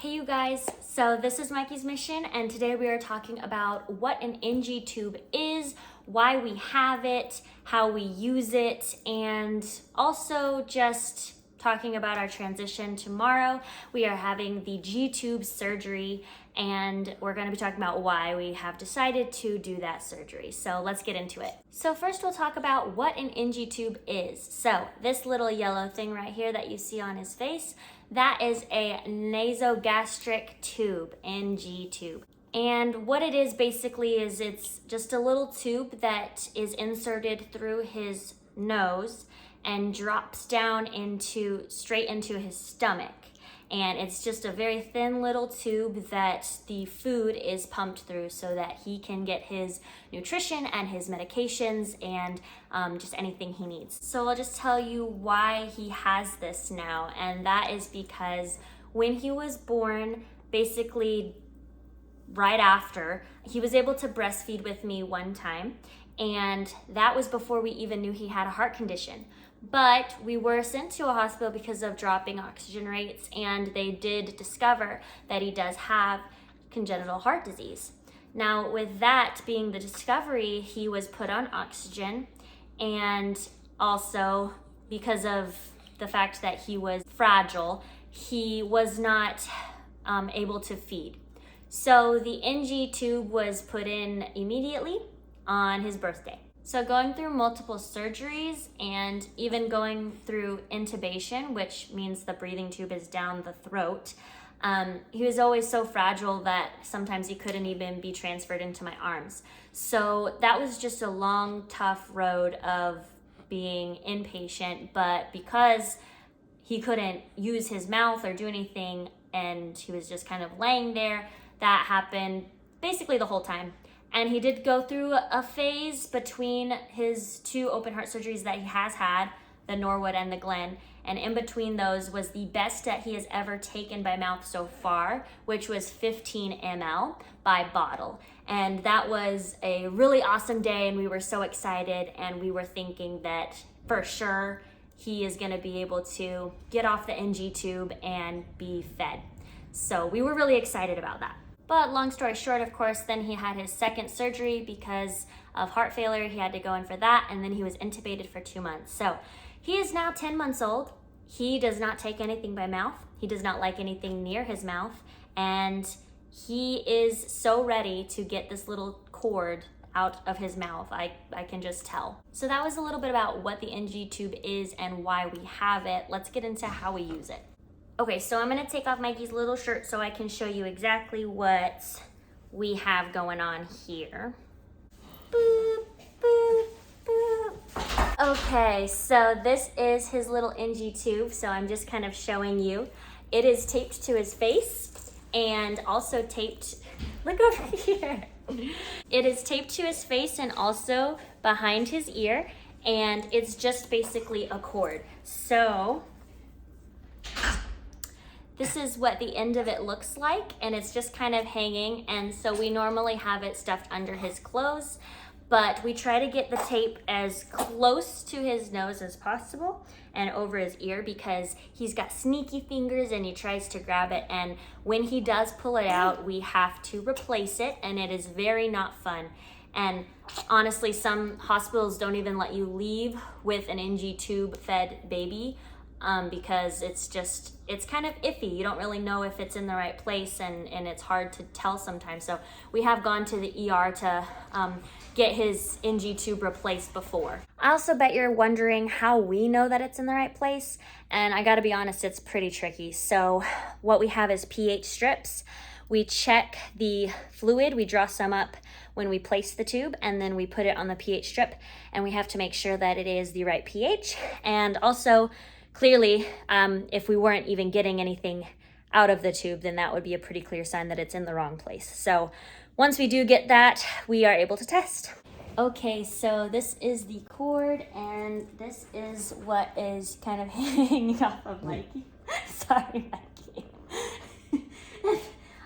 Hey you guys, so this is Mikey's Mission, and today we are talking about what an NG tube is, why we have it, how we use it, and also just talking about our transition tomorrow. We are having the Gtube surgery, and we're going to be talking about why we have decided to do that surgery. So let's get into it. So first we'll talk about what an NG tube is. So this little yellow thing right here that you see on his face, that is a nasogastric tube, NG tube. And what it is basically is it's just a little tube that is inserted through his nose and drops down straight into his stomach. And it's just a very thin little tube that the food is pumped through so that he can get his nutrition and his medications and just anything he needs. So I'll just tell you why he has this now, and that is because when he was born, basically right after, he was able to breastfeed with me one time, and that was before we even knew he had a heart condition. But we were sent to a hospital because of dropping oxygen rates, and they did discover that he does have congenital heart disease. Now, with that being the discovery, he was put on oxygen, and also because of the fact that he was fragile, he was not able to feed. So the NG tube was put in immediately on his birthday. So going through multiple surgeries and even going through intubation, which means the breathing tube is down the throat, he was always so fragile that sometimes he couldn't even be transferred into my arms. So that was just a long, tough road of being inpatient, but because he couldn't use his mouth or do anything and he was just kind of laying there, that happened basically the whole time. And he did go through a phase between his two open heart surgeries that he has had, the Norwood and the Glenn. And in between those was the best that he has ever taken by mouth so far, which was 15 ml by bottle. And that was a really awesome day, and we were so excited, and we were thinking that for sure he is gonna be able to get off the NG tube and be fed. So we were really excited about that. But long story short, of course, then he had his second surgery because of heart failure. He had to go in for that, and then he was intubated for 2 months. So he is now 10 months old. He does not take anything by mouth. He does not like anything near his mouth. And he is so ready to get this little cord out of his mouth. I can just tell. So that was a little bit about what the NG tube is and why we have it. Let's get into how we use it. Okay, so I'm gonna take off Mikey's little shirt so I can show you exactly what we have going on here. Boop, boop, boop. Okay, so this is his little NG tube, so I'm just kind of showing you. It is taped to his face and also taped, look over here. It is taped to his face and also behind his ear, and it's just basically a cord. So this is what the end of it looks like, and it's just kind of hanging, and so we normally have it stuffed under his clothes, but we try to get the tape as close to his nose as possible and over his ear because he's got sneaky fingers and he tries to grab it, and when he does pull it out, we have to replace it, and it is very not fun. And honestly, some hospitals don't even let you leave with an NG tube fed baby because it's kind of iffy. You don't really know if it's in the right place, and it's hard to tell sometimes. So we have gone to the ER to get his NG tube replaced before. I also bet you're wondering how we know that it's in the right place, and I gotta be honest, it's pretty tricky. So what we have is pH strips. We check the fluid, we draw some up when we place the tube, and then we put it on the pH strip, and we have to make sure that it is the right pH. And also, clearly, if we weren't even getting anything out of the tube, then that would be a pretty clear sign that it's in the wrong place. So once we do get that, we are able to test. Okay, so this is the cord, and this is what is kind of hanging off of Mikey. Sorry, Mikey.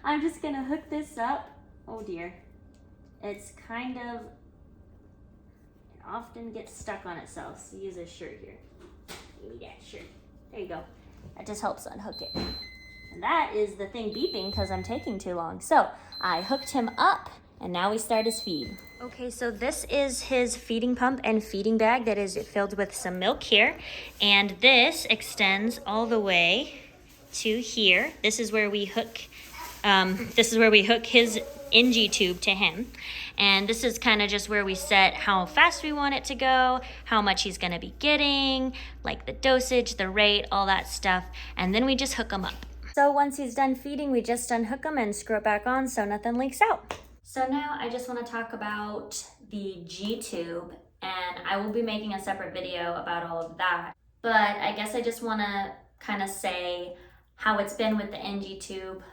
I'm just gonna hook this up. Oh dear. It's kind of, it often gets stuck on itself, so use a shirt here. Give me that shirt. There you go. That just helps unhook it. And that is the thing beeping because I'm taking too long. So I hooked him up and now we start his feed. Okay, so this is his feeding pump and feeding bag that is filled with some milk here. And this extends all the way to here. This is where we hook his NG tube to him. And this is kind of just where we set how fast we want it to go, how much he's gonna be getting, like the dosage, the rate, all that stuff. And then we just hook him up. So once he's done feeding, we just unhook him and screw it back on so nothing leaks out. So now I just want to talk about the Gtube, and I will be making a separate video about all of that. But I guess I just want to kind of say how it's been with the NG tube.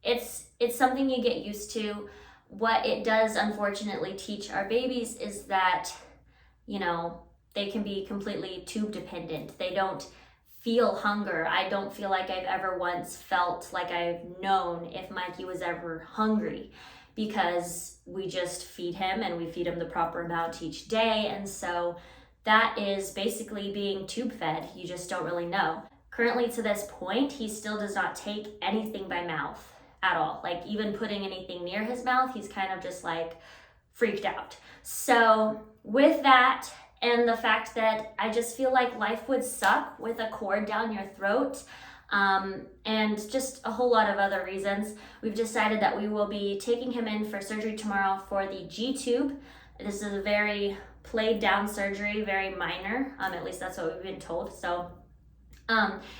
It's something you get used to. What it does, unfortunately, teach our babies is that, you know, they can be completely tube dependent. They don't feel hunger. I don't feel like I've ever once felt like I've known if Mikey was ever hungry, because we just feed him and we feed him the proper amount each day. And so that is basically being tube fed. You just don't really know. Currently to this point, he still does not take anything by mouth at all. Like even putting anything near his mouth, he's kind of just like freaked out. So with that, and the fact that I just feel like life would suck with a cord down your throat, and just a whole lot of other reasons, we've decided that we will be taking him in for surgery tomorrow for the Gtube. This is a very played down surgery, very minor, at least that's what we've been told. So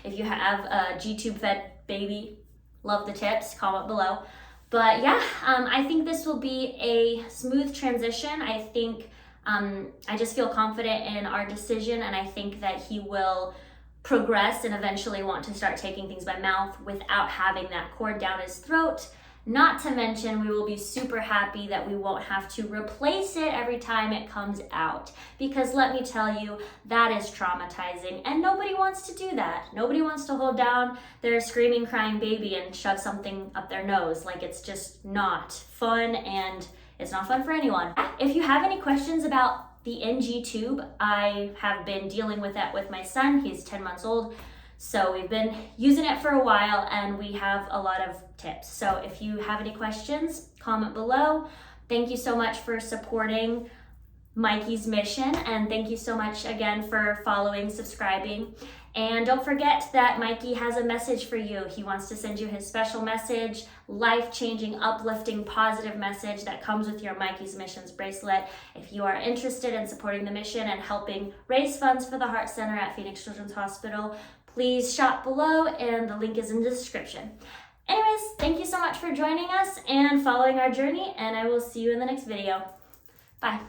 if you have a Gtube fed baby, love the tips, comment below. But yeah, I think this will be a smooth transition. I think I just feel confident in our decision, and I think that he will progress and eventually want to start taking things by mouth without having that cord down his throat. Not to mention, we will be super happy that we won't have to replace it every time it comes out, because let me tell you, that is traumatizing and nobody wants to do that. Nobody wants to hold down their screaming, crying baby and shove something up their nose. Like, it's just not fun, and it's not fun for anyone. If you have any questions about the NG tube, I have been dealing with that with my son. He's 10 months old. So we've been using it for a while and we have a lot of tips. So if you have any questions, comment below. Thank you so much for supporting Mikey's mission, and thank you so much again for following, subscribing. And don't forget that Mikey has a message for you. He wants to send you his special message, life-changing, uplifting, positive message that comes with your Mikey's Missions bracelet. If you are interested in supporting the mission and helping raise funds for the Heart Center at Phoenix Children's Hospital, please shop below and the link is in the description. Anyways, thank you so much for joining us and following our journey, and I will see you in the next video. Bye.